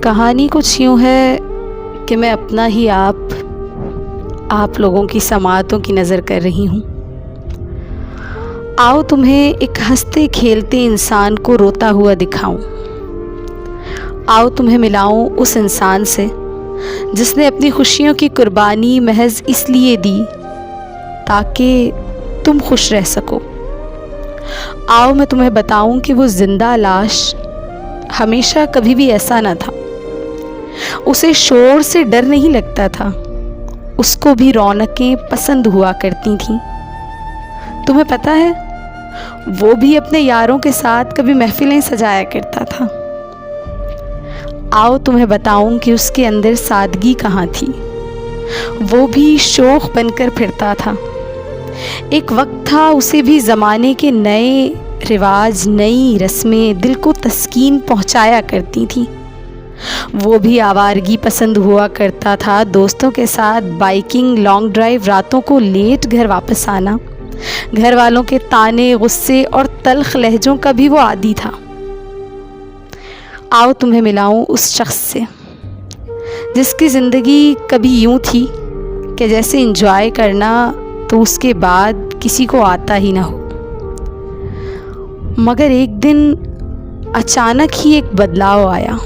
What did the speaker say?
कहानी कुछ यूँ है कि मैं अपना ही आप लोगों की समाअतों की नज़र कर रही हूँ। आओ तुम्हें एक हंसते खेलते इंसान को रोता हुआ दिखाऊं। आओ तुम्हें मिलाऊं उस इंसान से जिसने अपनी खुशियों की कुर्बानी महज इसलिए दी ताकि तुम खुश रह सको। आओ मैं तुम्हें बताऊं कि वो जिंदा लाश हमेशा कभी भी ऐसा ना था। उसे शोर से डर नहीं लगता था, उसको भी रौनकें पसंद हुआ करती थीं। तुम्हें पता है, वो भी अपने यारों के साथ कभी महफिलें सजाया करता था। आओ तुम्हें बताऊं कि उसके अंदर सादगी कहाँ थी। वो भी शौक बनकर फिरता था। एक वक्त था उसे भी ज़माने के नए रिवाज, नई रस्में दिल को तस्कीन पहुंचाया करती थी। वो भी आवारगी पसंद हुआ करता था। दोस्तों के साथ बाइकिंग, लॉन्ग ड्राइव, रातों को लेट घर वापस आना, घर वालों के ताने, गुस्से और तल्ख लहजों का भी वो आदी था। आओ तुम्हें मिलाऊं उस शख्स से जिसकी ज़िंदगी कभी यूं थी कि जैसे एंजॉय करना तो उसके बाद किसी को आता ही ना हो। मगर एक दिन अचानक ही एक बदलाव आया।